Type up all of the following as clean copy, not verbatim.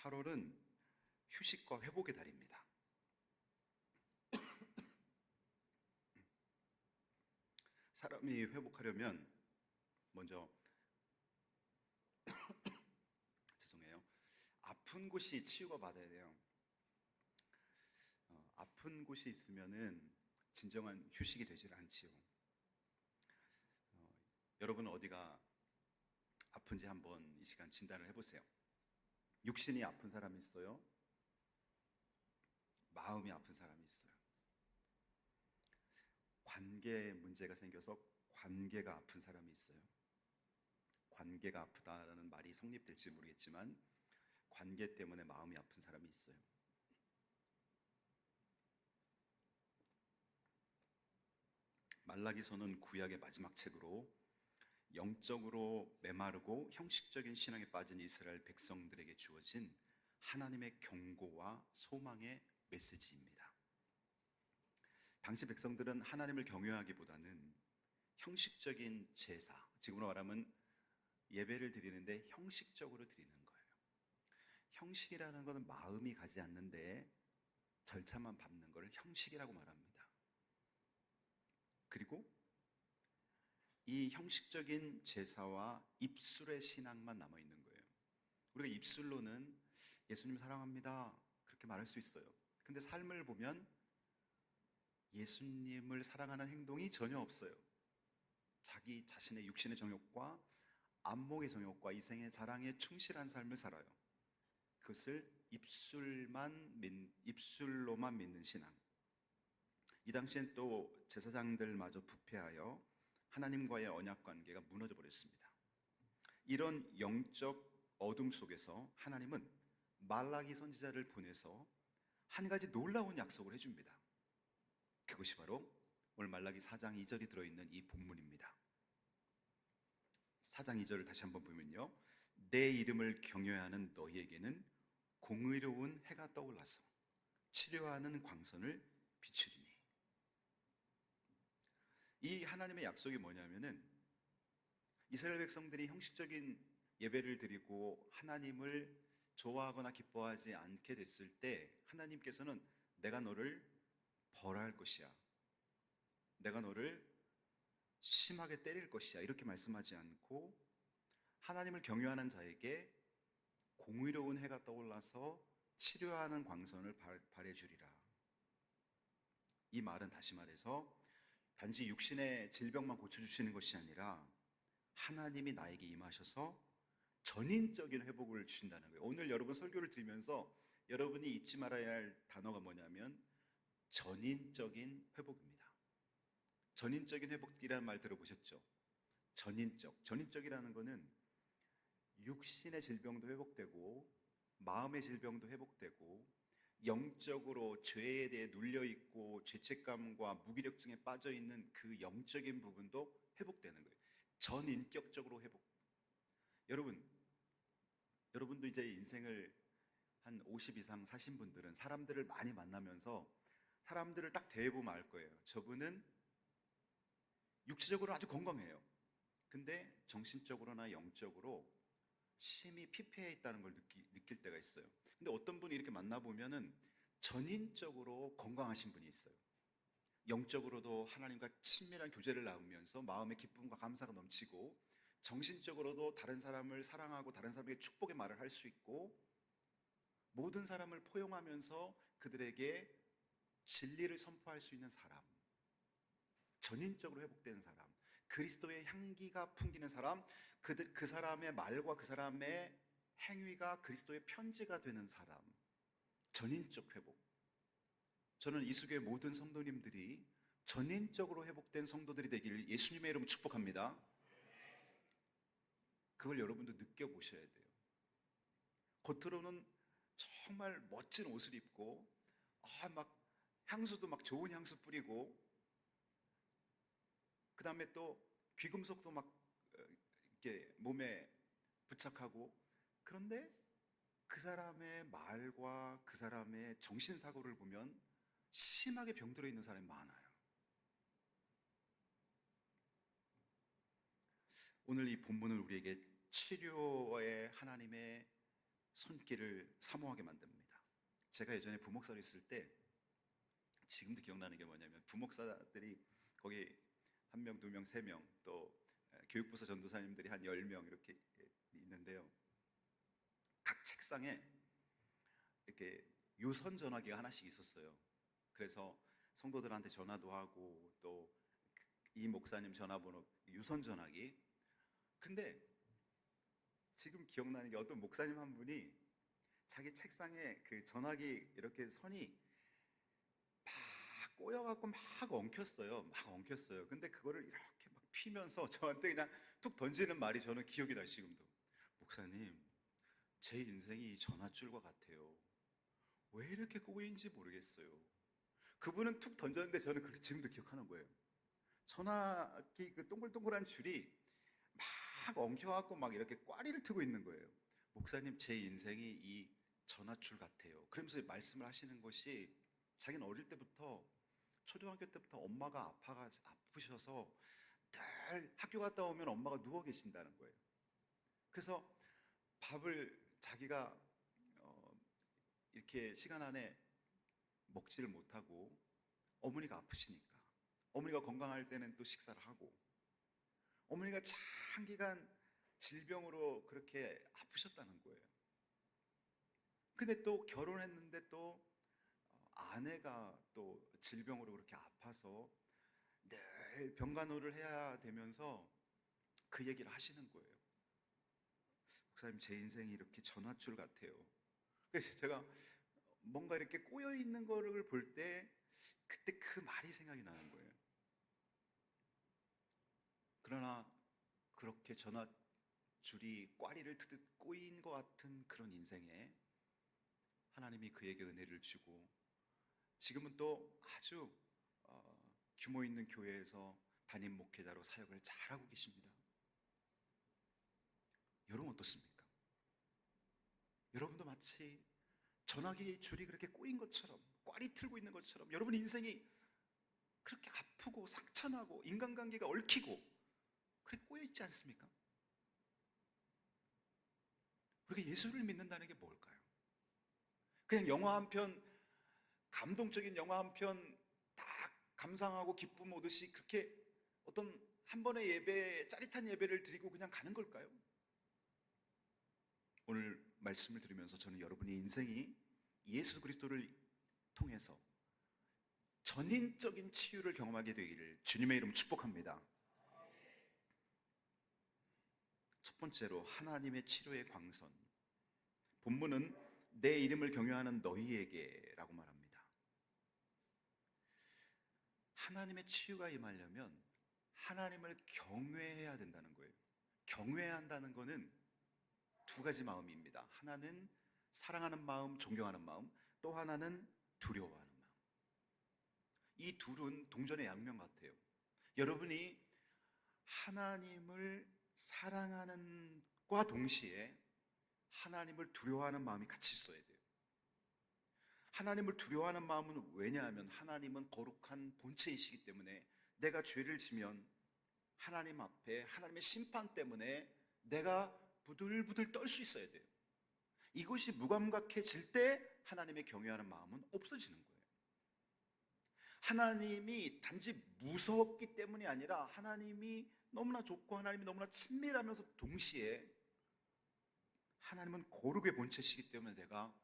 8월은 휴식과 회복의 달입니다. 사람이 회복하려면 먼저 죄송해요. 아픈 곳이 치유가 받아야 돼요. 아픈 곳이 있으면은 진정한 휴식이 되질 않지요. 여러분은 어디가 아픈지 한번 이 시간 진단을 해보세요. 육신이 아픈 사람이 있어요. 마음이 아픈 사람이 있어요. 관계 문제가 생겨서 관계가 아픈 사람이 있어요. 관계가 아프다라는 말이 성립될지 모르겠지만 관계 때문에 마음이 아픈 사람이 있어요. 말라기서는 구약의 마지막 책으로 영적으로 메마르고 형식적인 신앙에 빠진 이스라엘 백성들에게 주어진 하나님의 경고와 소망의 메시지입니다. 당시 백성들은 하나님을 경외하기보다는 형식적인 제사, 지금으로 말하면 예배를 드리는데 형식적으로 드리는 거예요. 형식이라는 것은 마음이 가지 않는데 절차만 밟는 것을 형식이라고 말합니다. 그리고 이 형식적인 제사와 입술의 신앙만 남아있는 거예요. 우리가 입술로는 예수님 사랑합니다 그렇게 말할 수 있어요. 근데 삶을 보면 예수님을 사랑하는 행동이 전혀 없어요. 자기 자신의 육신의 정욕과 안목의 정욕과 이생의 자랑에 충실한 삶을 살아요. 그것을 입술로만 믿는 신앙. 이 당시엔 또 제사장들마저 부패하여 하나님과의 언약 관계가 무너져 버렸습니다. 이런 영적 어둠 속에서 하나님은 말라기 선지자를 보내서 한 가지 놀라운 약속을 해줍니다. 그것이 바로 오늘 말라기 4장 2절이 들어있는 이 본문입니다. 4장 2절을 다시 한번 보면요, 내 이름을 경외하는 너희에게는 공의로운 해가 떠올라서 치료하는 광선을 비추리니. 이 하나님의 약속이 뭐냐면은 이스라엘 백성들이 형식적인 예배를 드리고 하나님을 좋아하거나 기뻐하지 않게 됐을 때 하나님께서는 내가 너를 벌할 것이야, 내가 너를 심하게 때릴 것이야 이렇게 말씀하지 않고 하나님을 경외하는 자에게 공의로운 해가 떠올라서 치료하는 광선을 발해주리라. 이 말은 다시 말해서 단지 육신의 질병만 고쳐주시는 것이 아니라 하나님이 나에게 임하셔서 전인적인 회복을 주신다는 거예요. 오늘 여러분 설교를 들으면서 여러분이 잊지 말아야 할 단어가 뭐냐면 전인적인 회복입니다. 전인적인 회복이라는 말 들어보셨죠? 전인적이라는 것은 육신의 질병도 회복되고 마음의 질병도 회복되고 영적으로 죄에 대해 눌려있고 죄책감과 무기력증에 빠져있는 그 영적인 부분도 회복되는 거예요. 전인격적으로 회복. 여러분도 이제 인생을 한 50 이상 사신 분들은 사람들을 많이 만나면서 사람들을 딱 대해보면 알 거예요. 저분은 육체적으로 아주 건강해요. 근데 정신적으로나 영적으로 심히 피폐해 있다는 걸 느낄 때가 있어요. 근데 어떤 분이 이렇게 만나보면은 전인적으로 건강하신 분이 있어요. 영적으로도 하나님과 친밀한 교제를 나누면서 마음의 기쁨과 감사가 넘치고 정신적으로도 다른 사람을 사랑하고 다른 사람에게 축복의 말을 할 수 있고 모든 사람을 포용하면서 그들에게 진리를 선포할 수 있는 사람, 전인적으로 회복되는 사람, 그리스도의 향기가 풍기는 사람, 그 사람의 말과 그 사람의 행위가 그리스도의 편지가 되는 사람, 전인적 회복. 저는 이수교의 모든 성도님들이 전인적으로 회복된 성도들이 되기를 예수님의 이름으로 축복합니다. 그걸 여러분도 느껴보셔야 돼요. 겉으로는 정말 멋진 옷을 입고 막 향수도 막 좋은 향수 뿌리고 그 다음에 또 귀금속도 막 이렇게 몸에 부착하고, 그런데 그 사람의 말과 그 사람의 정신사고를 보면 심하게 병들어 있는 사람이 많아요. 오늘 이 본문을 우리에게 치료의 하나님의 손길을 사모하게 만듭니다. 제가 예전에 부목사로 있을 때 지금도 기억나는 게 뭐냐면, 부목사들이 거기 한 명, 두 명, 세 명, 또 교육부서 전도사님들이 한 10명 이렇게 있는데요. 각 책상에 이렇게 유선 전화기가 하나씩 있었어요. 그래서 성도들한테 전화도 하고, 또 이 목사님 전화번호 유선 전화기. 근데 지금 기억나는 게, 어떤 목사님 한 분이 자기 책상에 그 전화기 이렇게 선이 막 꼬여갖고 막 엉켰어요. 막 엉켰어요. 근데 그거를 이렇게 막 피면서 저한테 그냥 툭 던지는 말이 저는 기억이 나요, 지금도. 목사님, 제 인생이 전화줄과 같아요. 왜 이렇게 꼬인지 모르겠어요. 그분은 툭 던졌는데 저는 그렇게 지금도 기억하는 거예요. 전화기 그 동글동글한 줄이 막 엉켜갖고 막 이렇게 꽈리를 트고 있는 거예요. 목사님, 제 인생이 이 전화줄 같아요. 그러면서 말씀을 하시는 것이, 자기는 어릴 때부터, 초등학교 때부터 엄마가 아프셔서 늘 학교 갔다 오면 엄마가 누워 계신다는 거예요. 그래서 밥을 자기가 이렇게 시간 안에 먹지를 못하고, 어머니가 아프시니까, 어머니가 건강할 때는 또 식사를 하고, 어머니가 장기간 질병으로 그렇게 아프셨다는 거예요. 근데 또 결혼했는데 또 아내가 또 질병으로 그렇게 아파서 늘 병간호를 해야 되면서 그 얘기를 하시는 거예요. 목사님, 제 인생이 이렇게 전화줄 같아요. 그래서 제가 뭔가 이렇게 꼬여 있는 거를 볼 때 그때 그 말이 생각이 나는 거예요. 그러나 그렇게 전화줄이 꽈리를 트듯 꼬인 것 같은 그런 인생에 하나님이 그에게 은혜를 주고, 지금은 또 아주 규모 있는 교회에서 담임 목회자로 사역을 잘하고 계십니다. 여러분 어떻습니까? 여러분도 마치 전화기 줄이 그렇게 꼬인 것처럼, 꽈리 틀고 있는 것처럼, 여러분 인생이 그렇게 아프고 상처나고 인간관계가 얽히고 그렇게 꼬여 있지 않습니까? 우리가 예수를 믿는다는 게 뭘까요? 그냥 영화 한 편, 감동적인 영화 한 편 딱 감상하고 기쁨 오듯이 그렇게 어떤 한 번의 예배, 짜릿한 예배를 드리고 그냥 가는 걸까요? 오늘 말씀을 들으면서 저는 여러분의 인생이 예수 그리스도를 통해서 전인적인 치유를 경험하게 되기를 주님의 이름 축복합니다. 첫 번째로, 하나님의 치료의 광선. 본문은 내 이름을 경외하는 너희에게 라고 말합니다. 하나님의 치유가 임하려면 하나님을 경외해야 된다는 거예요. 경외한다는 것은 두 가지 마음입니다. 하나는 사랑하는 마음, 존경하는 마음, 또 하나는 두려워하는 마음. 이 둘은 동전의 양면 같아요. 여러분이 하나님을 사랑하는 것과 동시에 하나님을 두려워하는 마음이 같이 있어야 돼요. 하나님을 두려워하는 마음은 왜냐하면 하나님은 거룩한 본체이시기 때문에 내가 죄를 지면 하나님 앞에 하나님의 심판 때문에 내가 부들부들 떨 수 있어야 돼요. 이것이 무감각해질 때 하나님의 경외하는 마음은 없어지는 거예요. 하나님이 단지 무섭기 때문이 아니라 하나님이 너무나 좋고 하나님이 너무나 친밀하면서 동시에 하나님은 거룩의 본체시기 때문에 내가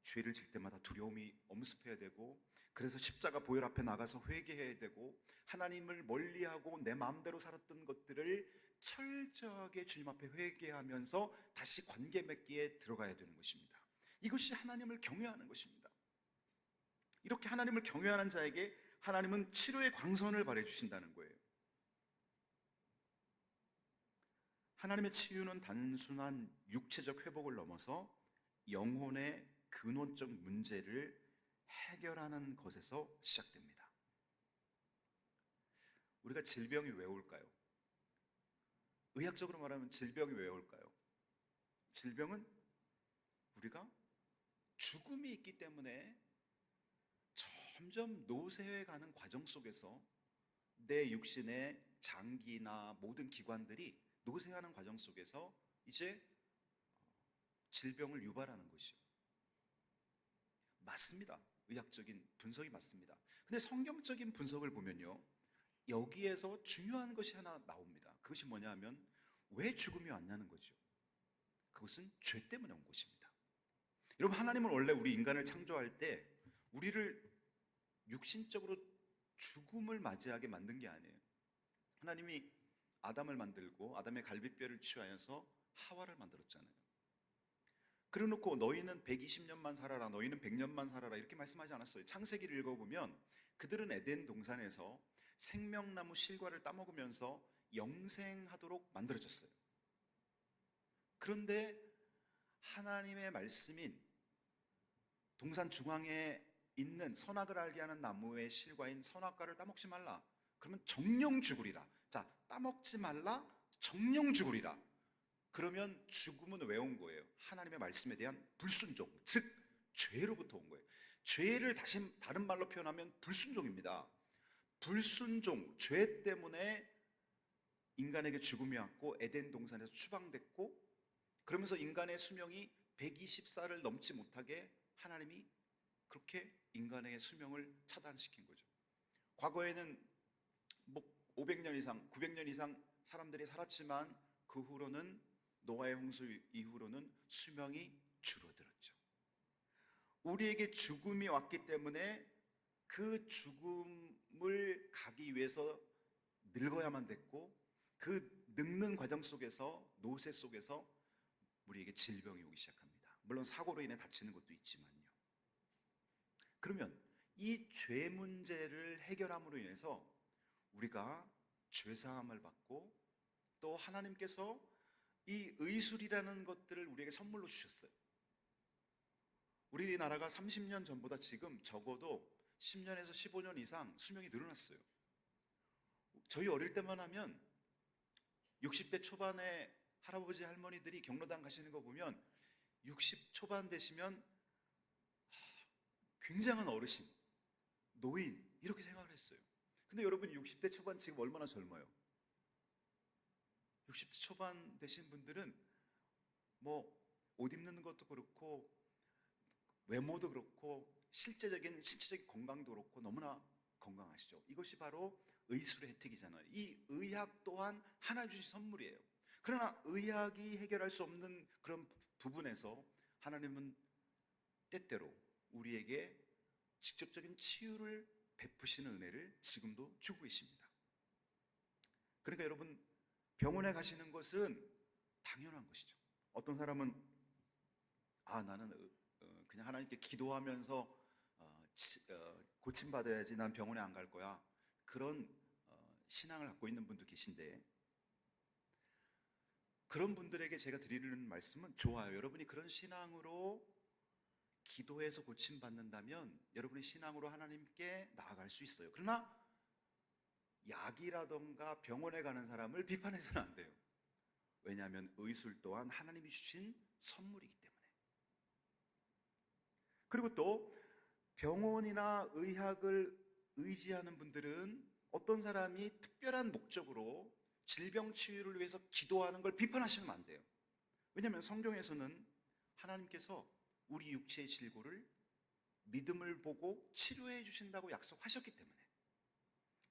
죄를 질 때마다 두려움이 엄습해야 되고, 그래서 십자가 보혈 앞에 나가서 회개해야 되고, 하나님을 멀리하고 내 마음대로 살았던 것들을 철저하게 주님 앞에 회개하면서 다시 관계 맺기에 들어가야 되는 것입니다. 이것이 하나님을 경외하는 것입니다. 이렇게 하나님을 경외하는 자에게 하나님은 치료의 광선을 발해 주신다는 거예요. 하나님의 치유는 단순한 육체적 회복을 넘어서 영혼의 근원적 문제를 해결하는 것에서 시작됩니다. 우리가 질병이 왜 올까요? 의학적으로 말하면 질병이 왜 올까요? 질병은 우리가 죽음이 있기 때문에 점점 노쇠해 가는 과정 속에서 내 육신의 장기나 모든 기관들이 노쇠하는 과정 속에서 이제 질병을 유발하는 것이요. 맞습니다. 의학적인 분석이 맞습니다. 근데 성경적인 분석을 보면요, 여기에서 중요한 것이 하나 나옵니다. 그것이 뭐냐 하면 왜 죽음이 왔냐는 거죠. 그것은 죄 때문에 온 것입니다. 여러분, 하나님은 원래 우리 인간을 창조할 때 우리를 육신적으로 죽음을 맞이하게 만든 게 아니에요. 하나님이 아담을 만들고 아담의 갈비뼈를 취하여서 하와를 만들었잖아요. 그래놓고 너희는 120년만 살아라, 너희는 100년만 살아라 이렇게 말씀하지 않았어요. 창세기를 읽어보면 그들은 에덴 동산에서 생명나무 실과를 따먹으면서 영생하도록 만들어졌어요. 그런데 하나님의 말씀인 동산 중앙에 있는 선악을 알게 하는 나무의 실과인 선악과를 따먹지 말라. 그러면 정령 죽으리라. 자, 따먹지 말라, 정령 죽으리라. 그러면 죽음은 왜 온 거예요? 하나님의 말씀에 대한 불순종, 즉 죄로부터 온 거예요. 죄를 다른 말로 표현하면 불순종입니다. 불순종, 죄 때문에 인간에게 죽음이 왔고 에덴 동산에서 추방됐고, 그러면서 인간의 수명이 120살을 넘지 못하게 하나님이 그렇게 인간의 수명을 차단시킨 거죠. 과거에는 뭐 500년 이상, 900년 이상 사람들이 살았지만 그 후로는 노아의 홍수 이후로는 수명이 줄어들었죠. 우리에게 죽음이 왔기 때문에 그 죽음을 가기 위해서 늙어야만 됐고, 그 늙는 과정 속에서, 노쇠 속에서 우리에게 질병이 오기 시작합니다. 물론 사고로 인해 다치는 것도 있지만요. 그러면 이 죄 문제를 해결함으로 인해서 우리가 죄사함을 받고, 또 하나님께서 이 의술이라는 것들을 우리에게 선물로 주셨어요. 우리나라가 30년 전보다 지금 적어도 10년에서 15년 이상 수명이 늘어났어요. 저희 어릴 때만 하면 60대 초반에 할아버지 할머니들이 경로당 가시는 거 보면 60 초반 되시면 굉장한 어르신, 노인 이렇게 생각을 했어요. 근데 여러분 60대 초반 지금 얼마나 젊어요? 60대 초반 되신 분들은 뭐 옷 입는 것도 그렇고 외모도 그렇고 실제적인 신체적인 건강도 그렇고 너무나 건강하시죠. 이것이 바로 의술의 혜택이잖아요. 이 의학 또한 하나님 주신 선물이에요. 그러나 의학이 해결할 수 없는 그런 부분에서 하나님은 때때로 우리에게 직접적인 치유를 베푸시는 은혜를 지금도 주고 계십니다. 그러니까 여러분, 병원에 가시는 것은 당연한 것이죠. 어떤 사람은 나는 그냥 하나님께 기도하면서 고침받아야지, 난 병원에 안 갈 거야, 그런 신앙을 갖고 있는 분도 계신데, 그런 분들에게 제가 드리는 말씀은 좋아요. 여러분이 그런 신앙으로 기도해서 고침받는다면 여러분의 신앙으로 하나님께 나아갈 수 있어요. 그러나 약이라던가 병원에 가는 사람을 비판해서는 안 돼요. 왜냐하면 의술 또한 하나님이 주신 선물이기 때문에. 그리고 또 병원이나 의학을 의지하는 분들은 어떤 사람이 특별한 목적으로 질병 치유를 위해서 기도하는 걸 비판하시면 안 돼요. 왜냐하면 성경에서는 하나님께서 우리 육체의 질고를 믿음을 보고 치료해 주신다고 약속하셨기 때문에,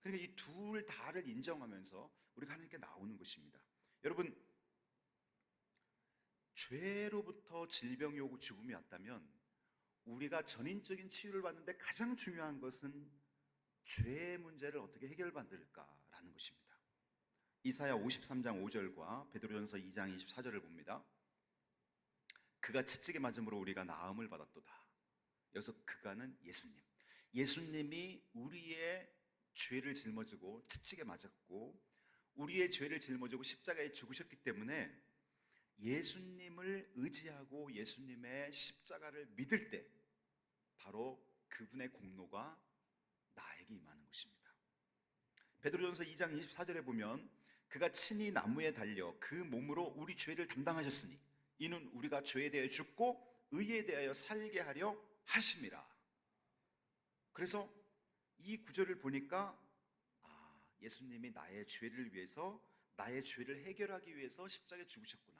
그러니까 이 둘 다를 인정하면서 우리가 하나님께 나오는 것입니다. 여러분, 죄로부터 질병이 오고 죽음이 왔다면 우리가 전인적인 치유를 받는데 가장 중요한 것은 죄의 문제를 어떻게 해결받을까라는 것입니다. 이사야 53장 5절과 베드로전서 2장 24절을 봅니다. 그가 채찍에 맞음으로 우리가 나음을 받았도다. 여기서 그가는 예수님. 예수님이 우리의 죄를 짊어지고 채찍에 맞았고 우리의 죄를 짊어지고 십자가에 죽으셨기 때문에 예수님을 의지하고 예수님의 십자가를 믿을 때 바로 그분의 공로가 나에게 임하는 것입니다. 베드로전서 2장 24절에 보면 그가 친히 나무에 달려 그 몸으로 우리 죄를 담당하셨으니 이는 우리가 죄에 대하여 죽고 의에 대하여 살게 하려 하심이라. 그래서 이 구절을 보니까 예수님이 나의 죄를 위해서, 나의 죄를 해결하기 위해서 십자가에 죽으셨구나.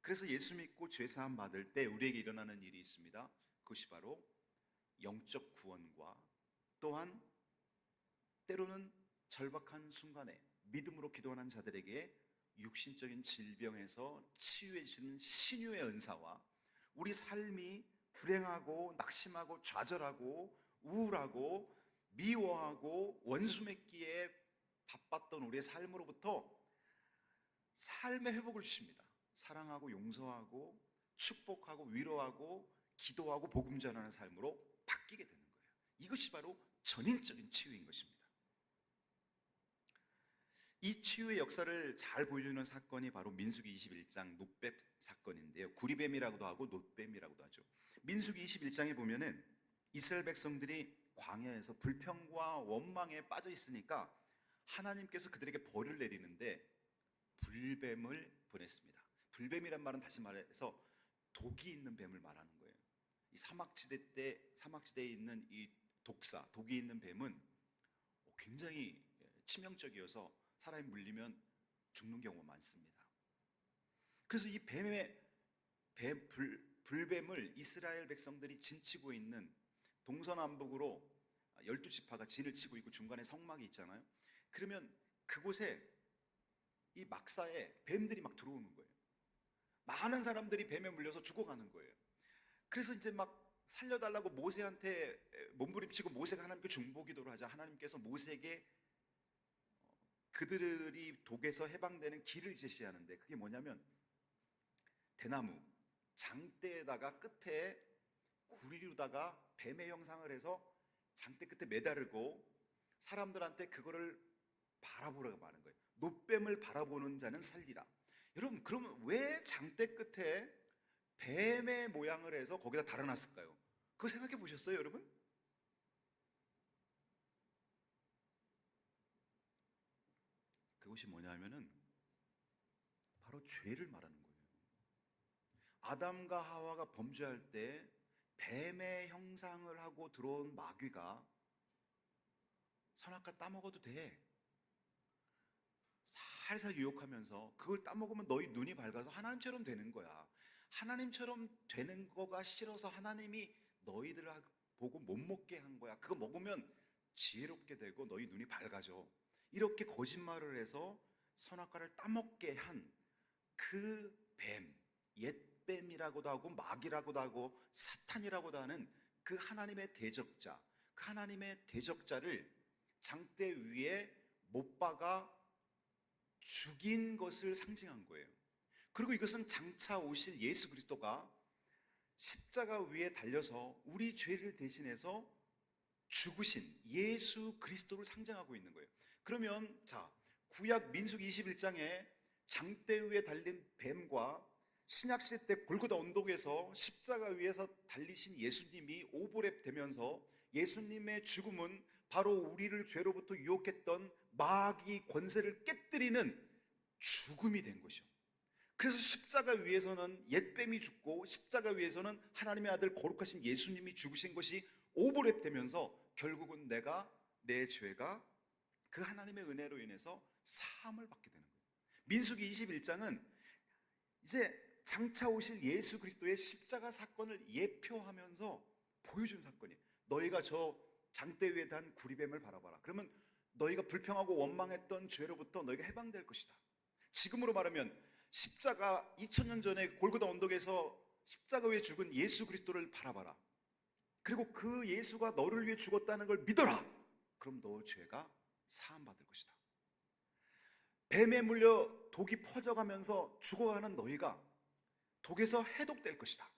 그래서 예수 믿고 죄 사함 받을 때 우리에게 일어나는 일이 있습니다. 그것이 바로 영적 구원과 또한 때로는 절박한 순간에 믿음으로 기도하는 자들에게 육신적인 질병에서 치유해 주는 신유의 은사와 우리 삶이 불행하고 낙심하고 좌절하고 우울하고 미워하고 원수 맺기에 바빴던 우리의 삶으로부터 삶의 회복을 주십니다. 사랑하고 용서하고 축복하고 위로하고 기도하고 복음 전하는 삶으로 바뀌게 되는 거예요. 이것이 바로 전인적인 치유인 것입니다. 이 치유의 역사를 잘 보여주는 사건이 바로 민수기 21장 놋뱀 사건인데요. 구리뱀이라고도 하고 놋뱀이라고도 하죠. 민수기 21장에 보면은 이스라엘 백성들이 광야에서 불평과 원망에 빠져 있으니까 하나님께서 그들에게 벌을 내리는데 불뱀을 보냈습니다. 불뱀이란 말은 다시 말해서 독이 있는 뱀을 말하는 거예요. 이 사막지대에 있는 이 독이 있는 뱀은 굉장히 치명적이어서 사람이 물리면 죽는 경우가 많습니다. 그래서 이 불뱀을 이스라엘 백성들이 진치고 있는 동서남북으로 12지파가 진을 치고 있고 중간에 성막이 있잖아요. 그러면 그곳에 이 막사에 뱀들이 막 들어오는 거예요. 많은 사람들이 뱀에 물려서 죽어가는 거예요. 그래서 이제 막 살려달라고 모세한테 몸부림치고 모세가 하나님께 중보기도를 하자 하나님께서 모세에게 그들이 독에서 해방되는 길을 제시하는데 그게 뭐냐면 대나무 장대에다가 끝에 구리로다가 뱀의 형상을 해서 장대 끝에 매다르고 사람들한테 그거를 바라보라고 하는 거예요. 놋뱀을 바라보는 자는 살리라. 여러분 그러면 왜 장대 끝에 뱀의 모양을 해서 거기다 달아놨을까요? 그거 생각해 보셨어요 여러분? 그것이 뭐냐면은 바로 죄를 말하는 거예요. 아담과 하와가 범죄할 때 뱀의 형상을 하고 들어온 마귀가 선악과 따먹어도 돼 살살 유혹하면서 그걸 따먹으면 너희 눈이 밝아서 하나님처럼 되는 거야. 하나님처럼 되는 거가 싫어서 하나님이 너희들을 보고 못 먹게 한 거야. 그거 먹으면 지혜롭게 되고 너희 눈이 밝아져. 이렇게 거짓말을 해서 선악과를 따먹게 한 그 뱀, 옛뱀이라고도 하고 마귀라고도 하고 사탄이라고도 하는 그 하나님의 대적자, 그 하나님의 대적자를 장대 위에 못 박아 죽인 것을 상징한 거예요. 그리고 이것은 장차 오실 예수 그리스도가 십자가 위에 달려서 우리 죄를 대신해서 죽으신 예수 그리스도를 상징하고 있는 거예요. 그러면 자, 구약 민수기 21장에 장대 위에 달린 뱀과 신약시대 때 골고다 언덕에서 십자가 위에서 달리신 예수님이 오버랩 되면서 예수님의 죽음은 바로 우리를 죄로부터 유혹했던 마귀 권세를 깨뜨리는 죽음이 된 것이요. 그래서 십자가 위에서는 옛뱀이 죽고 십자가 위에서는 하나님의 아들 거룩하신 예수님이 죽으신 것이 오버랩 되면서 결국은 내 죄가 그 하나님의 은혜로 인해서 사함을 받게 되는 거예요. 민수기 21장은 이제 장차 오실 예수 그리스도의 십자가 사건을 예표하면서 보여준 사건이에요. 너희가 저 장대 위에 단 구리뱀을 바라봐라. 그러면 너희가 불평하고 원망했던 죄로부터 너희가 해방될 것이다. 지금으로 말하면 십자가 2000년 전에 골고다 언덕에서 십자가 위에 죽은 예수 그리스도를 바라봐라. 그리고 그 예수가 너를 위해 죽었다는 걸 믿어라. 그럼 너 죄가 사함받을 것이다. 뱀에 물려 독이 퍼져가면서 죽어가는 너희가 독에서 해독될 것이다.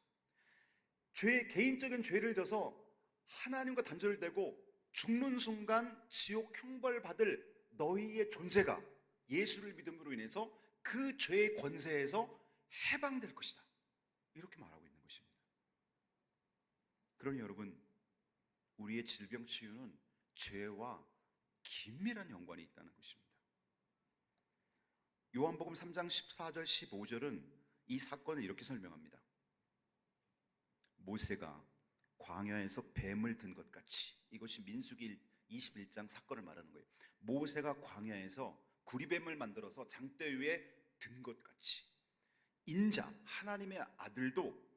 개인적인 죄를 져서 하나님과 단절되고 죽는 순간 지옥 형벌 받을 너희의 존재가 예수를 믿음으로 인해서 그 죄의 권세에서 해방될 것이다. 이렇게 말하고 있는 것입니다. 그러니 여러분, 우리의 질병 치유는 죄와 긴밀한 연관이 있다는 것입니다. 요한복음 3장 14절 15절은 이 사건을 이렇게 설명합니다. 모세가 광야에서 뱀을 든 것 같이, 이것이 민수기 21장 사건을 말하는 거예요. 모세가 광야에서 구리뱀을 만들어서 장대 위에 든 것 같이 인자 하나님의 아들도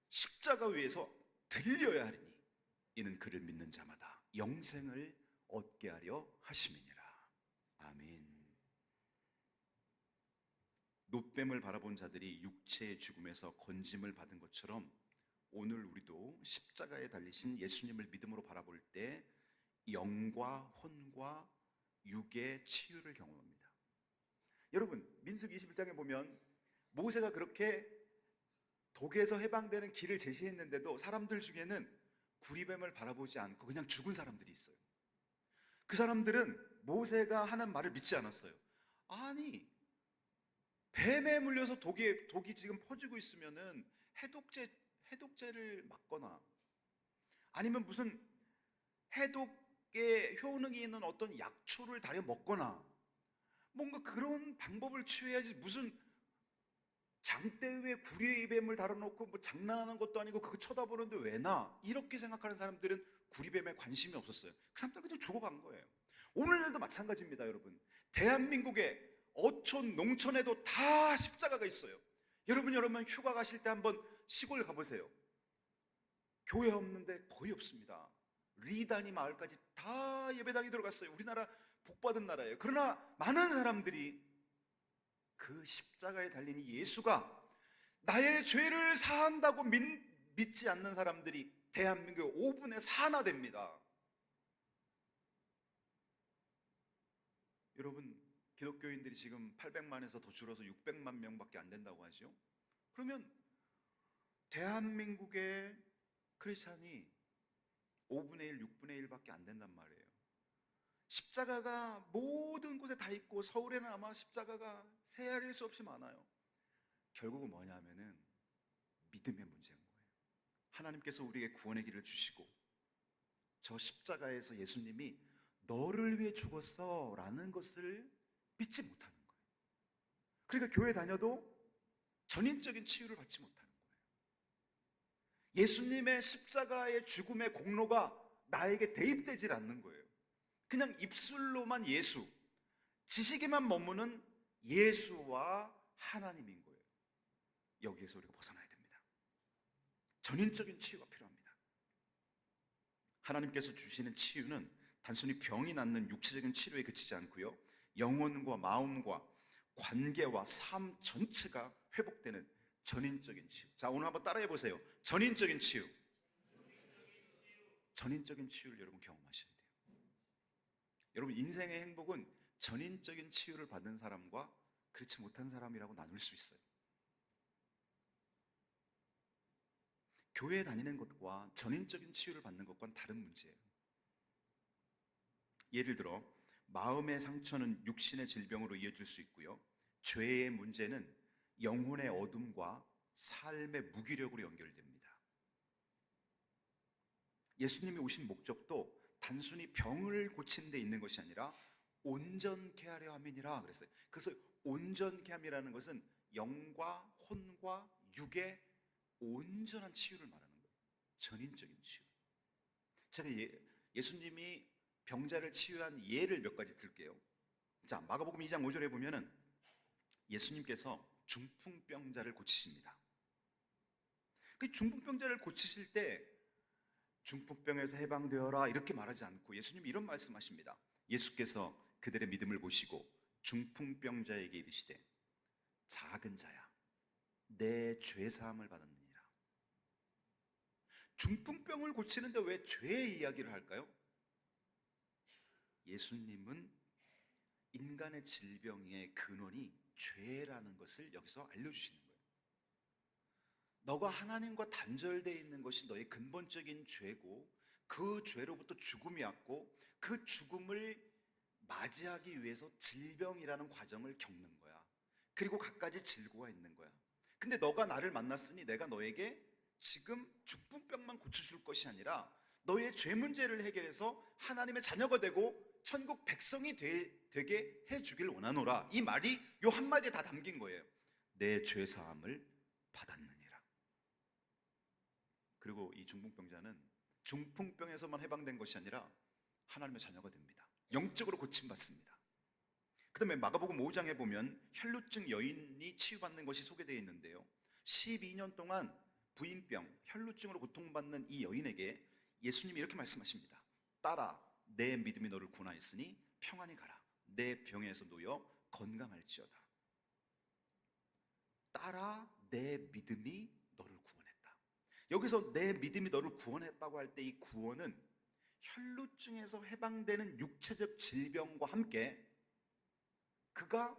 십자가 위에서 들려야 하리니 이는 그를 믿는 자마다 영생을 얻게 하려 하심이니라. 아멘. 놋뱀을 바라본 자들이 육체의 죽음에서 건짐을 받은 것처럼 오늘 우리도 십자가에 달리신 예수님을 믿음으로 바라볼 때 영과 혼과 육의 치유를 경험합니다. 여러분, 민수기 21장에 보면 모세가 그렇게 독에서 해방되는 길을 제시했는데도 사람들 중에는 구리뱀을 바라보지 않고 그냥 죽은 사람들이 있어요. 그 사람들은 모세가 하는 말을 믿지 않았어요. 아니, 뱀에 물려서 독이 지금 퍼지고 있으면은 해독제를 맞거나 아니면 무슨 해독에 효능이 있는 어떤 약초를 다려 먹거나 뭔가 그런 방법을 취해야지, 무슨 장대 위에 구리뱀을 달아놓고 뭐 장난하는 것도 아니고 그거 쳐다보는데 왜 나? 이렇게 생각하는 사람들은 구리뱀에 관심이 없었어요. 그 사람들은 그냥 죽어간 거예요. 오늘날도 마찬가지입니다, 여러분. 대한민국의 어촌, 농촌에도 다 십자가가 있어요. 여러분 휴가 가실 때 한번 시골 가보세요. 교회 없는데 거의 없습니다. 리단이 마을까지 다 예배당이 들어갔어요. 우리나라 복받은 나라예요. 그러나 많은 사람들이 그 십자가에 달린 이 예수가 나의 죄를 사한다고 믿지 않는 사람들이 대한민국의 5분의 4나 됩니다. 여러분, 기독교인들이 지금 800만에서 더 줄어서 600만 명밖에 안 된다고 하죠. 그러면 대한민국의 크리스찬이 5분의 1, 6분의 1밖에 안 된단 말이에요. 십자가가 모든 곳에 다 있고 서울에는 아마 십자가가 세알일 수 없이 많아요. 결국은 뭐냐면은 믿음의 문제인 거예요. 하나님께서 우리에게 구원의 길을 주시고 저 십자가에서 예수님이 너를 위해 죽었어 라는 것을 믿지 못하는 거예요. 그러니까 교회 다녀도 전인적인 치유를 받지 못하는 거예요. 예수님의 십자가의 죽음의 공로가 나에게 대입되질 않는 거예요. 그냥 입술로만 예수, 지식에만 머무는 예수와 하나님인 거예요. 여기에서 우리가 벗어나야 됩니다. 전인적인 치유가 필요합니다. 하나님께서 주시는 치유는 단순히 병이 낫는 육체적인 치료에 그치지 않고요, 영혼과 마음과 관계와 삶 전체가 회복되는 전인적인 치유. 자, 오늘 한번 따라해 보세요. 전인적인 치유. 전인적인 치유를 여러분 경험하셔야 돼요. 여러분, 인생의 행복은 전인적인 치유를 받은 사람과 그렇지 못한 사람이라고 나눌 수 있어요. 교회에 다니는 것과 전인적인 치유를 받는 것과는 다른 문제예요. 예를 들어 마음의 상처는 육신의 질병으로 이어질 수 있고요, 죄의 문제는 영혼의 어둠과 삶의 무기력으로 연결됩니다. 예수님이 오신 목적도 단순히 병을 고치는 데 있는 것이 아니라 온전케 하려 함이니라 그랬어요. 그래서 온전케 함이라는 것은 영과 혼과 육의 온전한 치유를 말하는 거예요. 전인적인 치유. 제가 예수님이 병자를 치유한 예를 몇 가지 들게요. 자, 마가복음 2장 5절에 보면은 예수님께서 중풍병자를 고치십니다. 그 중풍병자를 고치실 때 중풍병에서 해방되어라 이렇게 말하지 않고 예수님이 이런 말씀하십니다. 예수께서 그들의 믿음을 보시고 중풍병자에게 이르시되 작은 자야, 내 죄사함을 받았느니라. 중풍병을 고치는데 왜 죄의 이야기를 할까요? 예수님은 인간의 질병의 근원이 죄라는 것을 여기서 알려주시는 거예요. 너가 하나님과 단절되어 있는 것이 너의 근본적인 죄고, 그 죄로부터 죽음이 왔고 그 죽음을 맞이하기 위해서 질병이라는 과정을 겪는 거야. 그리고 갖가지 질고가 있는 거야. 근데 너가 나를 만났으니 내가 너에게 지금 중풍병만 고쳐줄 것이 아니라 너의 죄 문제를 해결해서 하나님의 자녀가 되고 천국 백성이 되게 해주길 원하노라. 이 말이 요 한마디에 다 담긴 거예요. 내 죄사함을 받았느니라. 그리고 이 중풍병자는 중풍병에서만 해방된 것이 아니라 하나님의 자녀가 됩니다. 영적으로 고침받습니다. 그 다음에 마가복음 5장에 보면 혈루증 여인이 치유받는 것이 소개되어 있는데요, 12년 동안 부인병, 혈루증으로 고통받는 이 여인에게 예수님이 이렇게 말씀하십니다. 딸아, 내 믿음이 너를 구원하였으니 평안히 가라. 내 병에서 놓여 건강할지어다. 딸아, 내 믿음이 너를 구원했다. 여기서 내 믿음이 너를 구원했다고 할 때 이 구원은 혈루증에서 해방되는 육체적 질병과 함께 그가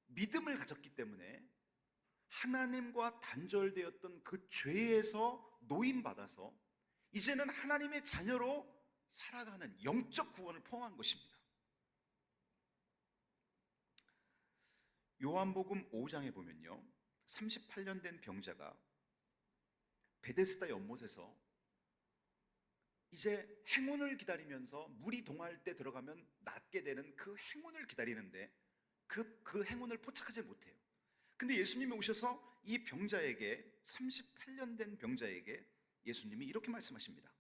믿음을 가졌기 때문에 하나님과 단절되었던 그 죄에서 노임받아서 이제는 하나님의 자녀로 살아가는 영적 구원을 포함한 것입니다. 요한복음 5장에 보면요, 38년 된 병자가 베데스다 연못에서 이제 행운을 기다리면서 물이 동할 때 들어가면 낫게 되는 그 행운을 기다리는데 그 행운을 포착하지 못해요. 근데 예수님이 오셔서 이 병자에게, 38년 된 병자에게 예수님이 이렇게 말씀하십니다.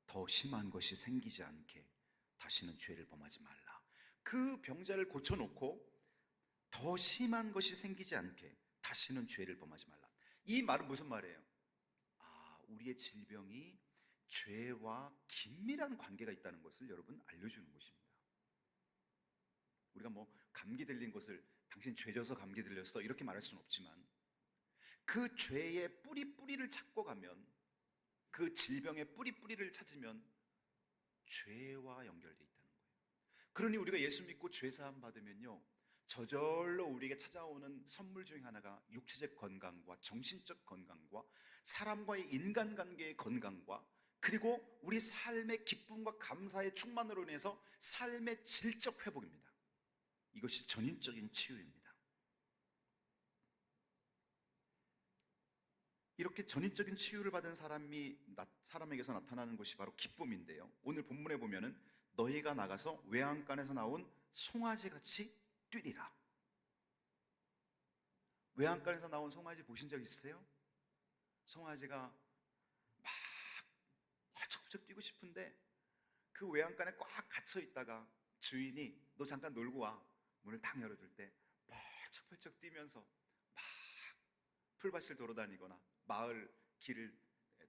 더 심한 것이 생기지 않게 다시는 죄를 범하지 말라. 그 병자를 고쳐놓고 더 심한 것이 생기지 않게 다시는 죄를 범하지 말라. 이 말은 무슨 말이에요? 우리의 질병이 죄와 긴밀한 관계가 있다는 것을 여러분 알려주는 것입니다. 우리가 뭐 감기 들린 것을 당신 죄 져서 감기 들렸어 이렇게 말할 수는 없지만 그 죄의 뿌리를 찾고 가면, 그 질병의 뿌리를 찾으면 죄와 연결되어 있다는 거예요. 그러니 우리가 예수 믿고 죄 사함 받으면요, 저절로 우리에게 찾아오는 선물 중에 하나가 육체적 건강과 정신적 건강과 사람과의 인간관계의 건강과 그리고 우리 삶의 기쁨과 감사의 충만으로 인해서 삶의 질적 회복입니다. 이것이 전인적인 치유입니다. 이렇게 전인적인 치유를 받은 사람에게서 나타나는 것이 바로 기쁨인데요, 오늘 본문에 보면은 너희가 나가서 외양간에서 나온 송아지같이 뛰리라. 외양간에서 나온 송아지 보신 적 있으세요? 송아지가 막 펄쩍펄쩍 뛰고 싶은데 그 외양간에 꽉 갇혀 있다가 주인이 너 잠깐 놀고 와 문을 딱 열어줄 때 펄쩍펄쩍 뛰면서 막 풀밭을 돌아다니거나 마을 길을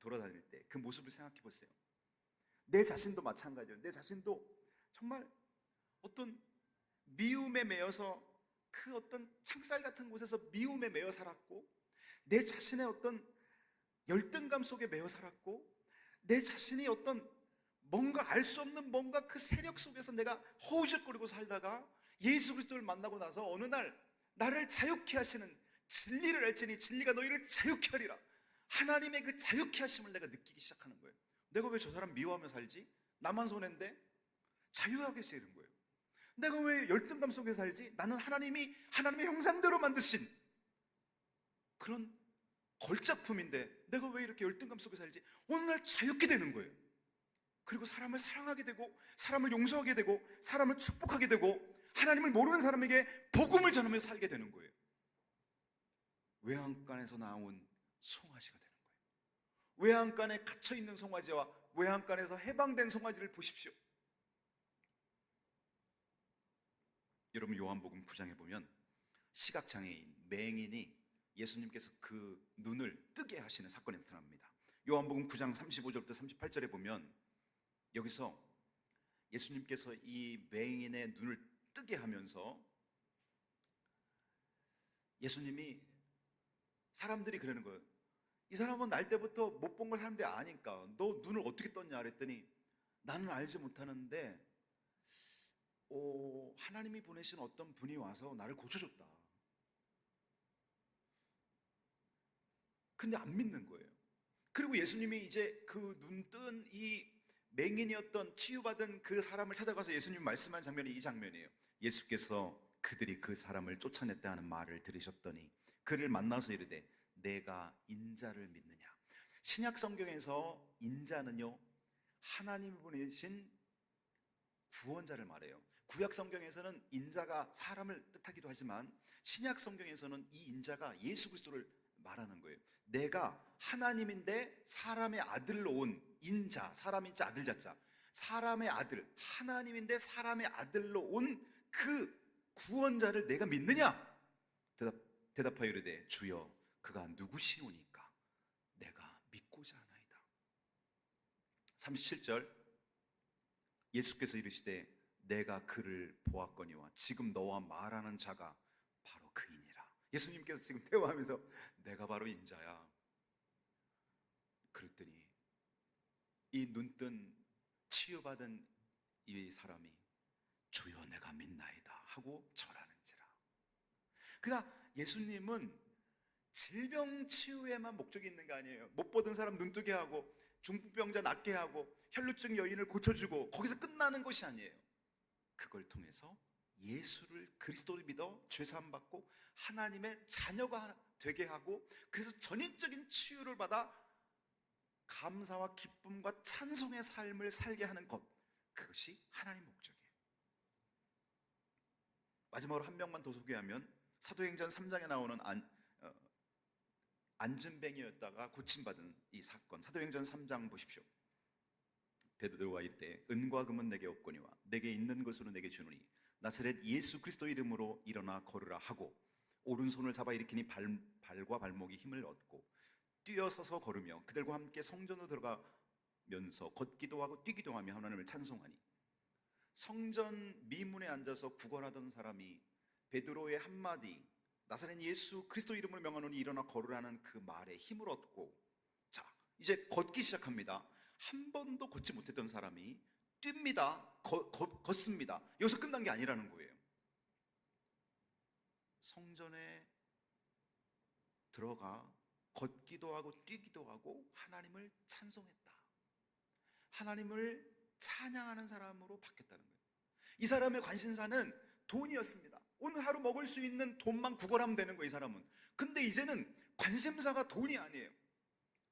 돌아다닐 때 그 모습을 생각해 보세요. 내 자신도 마찬가지예요. 내 자신도 정말 어떤 미움에 매여서 그 어떤 창살 같은 곳에서 미움에 매여 살았고, 내 자신의 어떤 열등감 속에 매여 살았고, 내 자신이 어떤 뭔가 알 수 없는 뭔가 그 세력 속에서 내가 허우적거리고 살다가 예수 그리스도를 만나고 나서 어느 날 나를 자유케 하시는 진리를 알지니 진리가 너희를 자유케 하리라. 하나님의 그 자유케 하심을 내가 느끼기 시작하는 거예요. 내가 왜 저 사람 미워하며 살지? 나만 손해인데? 자유하게 되는 거예요. 내가 왜 열등감 속에 살지? 나는 하나님의 형상대로 만드신 그런 걸작품인데 내가 왜 이렇게 열등감 속에 살지? 어느 날 자유케 되는 거예요. 그리고 사람을 사랑하게 되고 사람을 용서하게 되고 사람을 축복하게 되고 하나님을 모르는 사람에게 복음을 전하며 살게 되는 거예요. 외양간에서 나온 송아지가 되는 거예요. 외양간에 갇혀있는 송아지와 외양간에서 해방된 송아지를 보십시오. 여러분, 요한복음 9장에 보면 시각장애인, 맹인이 예수님께서 그 눈을 뜨게 하시는 사건이 나타납니다. 요한복음 9장 35절부터 38절에 보면 여기서 예수님께서 이 맹인의 눈을 뜨게 하면서 예수님이, 사람들이 그러는 거예요. 이 사람은 날 때부터 못 본 걸 사람들이 아니까 너 눈을 어떻게 떴냐 그랬더니 나는 알지 못하는데 하나님이 보내신 어떤 분이 와서 나를 고쳐줬다. 근데 안 믿는 거예요. 그리고 예수님이 이제 그 눈 뜬 이 맹인이었던 치유받은 그 사람을 찾아가서 예수님이 말씀한 장면이 이 장면이에요. 예수께서 그들이 그 사람을 쫓아냈다 하는 말을 들으셨더니 그를 만나서 이르되 내가 인자를 믿느냐. 신약 성경에서 인자는요, 하나님이 보내신 구원자를 말해요. 구약 성경에서는 인자가 사람을 뜻하기도 하지만 신약 성경에서는 이 인자가 예수 그리스도를 말하는 거예요. 내가 하나님인데 사람의 아들로 온 인자, 사람 인자 아들 자자, 사람의 아들, 하나님인데 사람의 아들로 온 그 구원자를 내가 믿느냐? 대답하여 이르되 주여 그가 누구시오니까 내가 믿고자 하나이다. 37절 예수께서 이르시되 내가 그를 보았거니와 지금 너와 말하는 자가 바로 그이니라. 예수님께서 지금 대화하면서 내가 바로 인자야. 그랬더니 이 눈뜬 치유받은 이 사람이 주여 내가 믿나이다 하고 절하는지라. 그러나 예수님은 질병 치유에만 목적이 있는 거 아니에요. 못 보던 사람 눈뜨게 하고 중풍병자 낫게 하고 혈루증 여인을 고쳐주고 거기서 끝나는 것이 아니에요. 그걸 통해서 예수를 그리스도를 믿어 죄사함 받고 하나님의 자녀가 되게 하고 그래서 전인적인 치유를 받아 감사와 기쁨과 찬송의 삶을 살게 하는 것, 그것이 하나님의 목적이에요. 마지막으로 한 명만 더 소개하면 사도행전 3장에 나오는 안전뱅이였다가 고침받은 이 사건, 사도행전 3장 보십시오. 베드로가 이르되 은과 금은 내게 없거니와 내게 있는 것으로 내게 주노니 나사렛 예수 그리스도 이름으로 일어나 걸으라 하고 오른손을 잡아 일으키니 발과 발목이 힘을 얻고 뛰어서서 걸으며 그들과 함께 성전으로 들어가면서 걷기도 하고 뛰기도 하며 하나님을 찬송하니, 성전 미문에 앉아서 구걸하던 사람이 베드로의 한마디 나사렛 예수 그리스도 이름으로 명하노니 일어나 걸으라는 그 말에 힘을 얻고, 자 이제 걷기 시작합니다. 한 번도 걷지 못했던 사람이 뜁니다. 걷습니다. 여기서 끝난 게 아니라는 거예요. 성전에 들어가 걷기도 하고 뛰기도 하고 하나님을 찬송했다. 하나님을 찬양하는 사람으로 바뀌었다는 거예요. 이 사람의 관심사는 돈이었습니다. 오늘 하루 먹을 수 있는 돈만 구걸하면 되는 거예요, 이 사람은. 근데 이제는 관심사가 돈이 아니에요.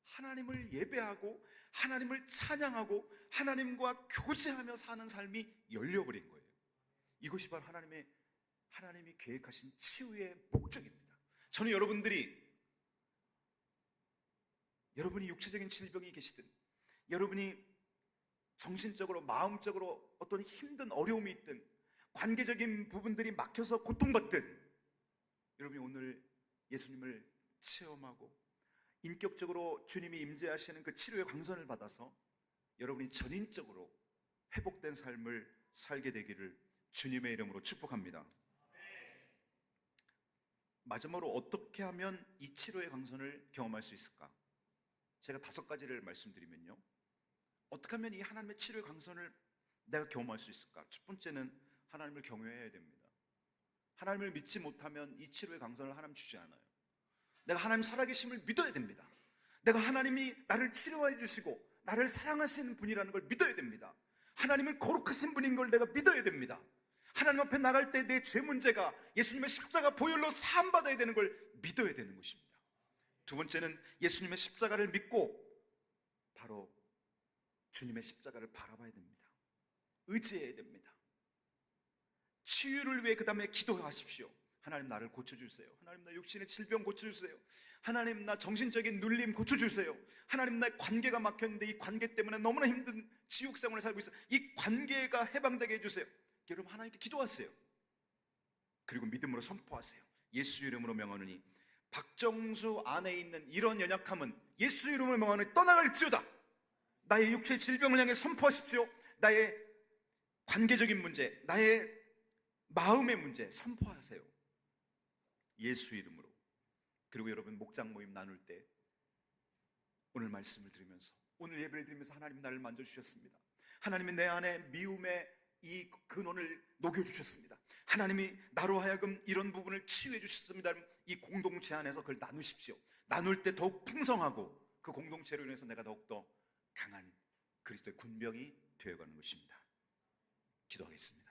하나님을 예배하고 하나님을 찬양하고 하나님과 교제하며 사는 삶이 열려버린 거예요. 이것이 바로 하나님이 계획하신 치유의 목적입니다. 저는 여러분이 육체적인 질병이 계시든, 여러분이 정신적으로 마음적으로 어떤 힘든 어려움이 있든, 관계적인 부분들이 막혀서 고통받든, 여러분이 오늘 예수님을 체험하고 인격적으로 주님이 임재하시는 그 치료의 광선을 받아서 여러분이 전인적으로 회복된 삶을 살게 되기를 주님의 이름으로 축복합니다. 마지막으로 어떻게 하면 이 치료의 광선을 경험할 수 있을까? 제가 5가지를 말씀드리면요, 어떻게 하면 이 하나님의 치료의 광선을 내가 경험할 수 있을까? 첫 번째는 하나님을 경외해야 됩니다. 하나님을 믿지 못하면 이 치료의 광선을 하나님 주지 않아요. 내가 하나님 살아계심을 믿어야 됩니다. 내가 하나님이 나를 치료해 주시고 나를 사랑하시는 분이라는 걸 믿어야 됩니다. 하나님은 거룩하신 분인 걸 내가 믿어야 됩니다. 하나님 앞에 나갈 때 내 죄 문제가 예수님의 십자가 보혈로 사함받아야 되는 걸 믿어야 되는 것입니다. 두 번째는 예수님의 십자가를 믿고 바로 주님의 십자가를 바라봐야 됩니다. 의지해야 됩니다. 치유를 위해 그 다음에 기도하십시오. 하나님 나를 고쳐주세요. 하나님 나 육신의 질병 고쳐주세요. 하나님 나 정신적인 눌림 고쳐주세요. 하나님 나의 관계가 막혔는데 이 관계 때문에 너무나 힘든 지옥생활을 살고 있어요. 이 관계가 해방되게 해주세요. 여러분 하나님께 기도하세요. 그리고 믿음으로 선포하세요. 예수 이름으로 명하노니 박정수 안에 있는 이런 연약함은 예수 이름으로 명하노니 떠나갈지어다. 나의 육체의 질병을 향해 선포하십시오. 나의 관계적인 문제, 나의 마음의 문제 선포하세요. 예수 이름으로. 그리고 여러분 목장 모임 나눌 때 오늘 말씀을 들으면서, 오늘 예배를 드리면서 하나님 나를 만져주셨습니다. 하나님이 내 안에 미움의 이 근원을 녹여주셨습니다. 하나님이 나로 하여금 이런 부분을 치유해 주셨습니다. 이 공동체 안에서 그걸 나누십시오. 나눌 때 더욱 풍성하고 그 공동체로 인해서 내가 더욱더 강한 그리스도의 군병이 되어가는 것입니다. 기도하겠습니다.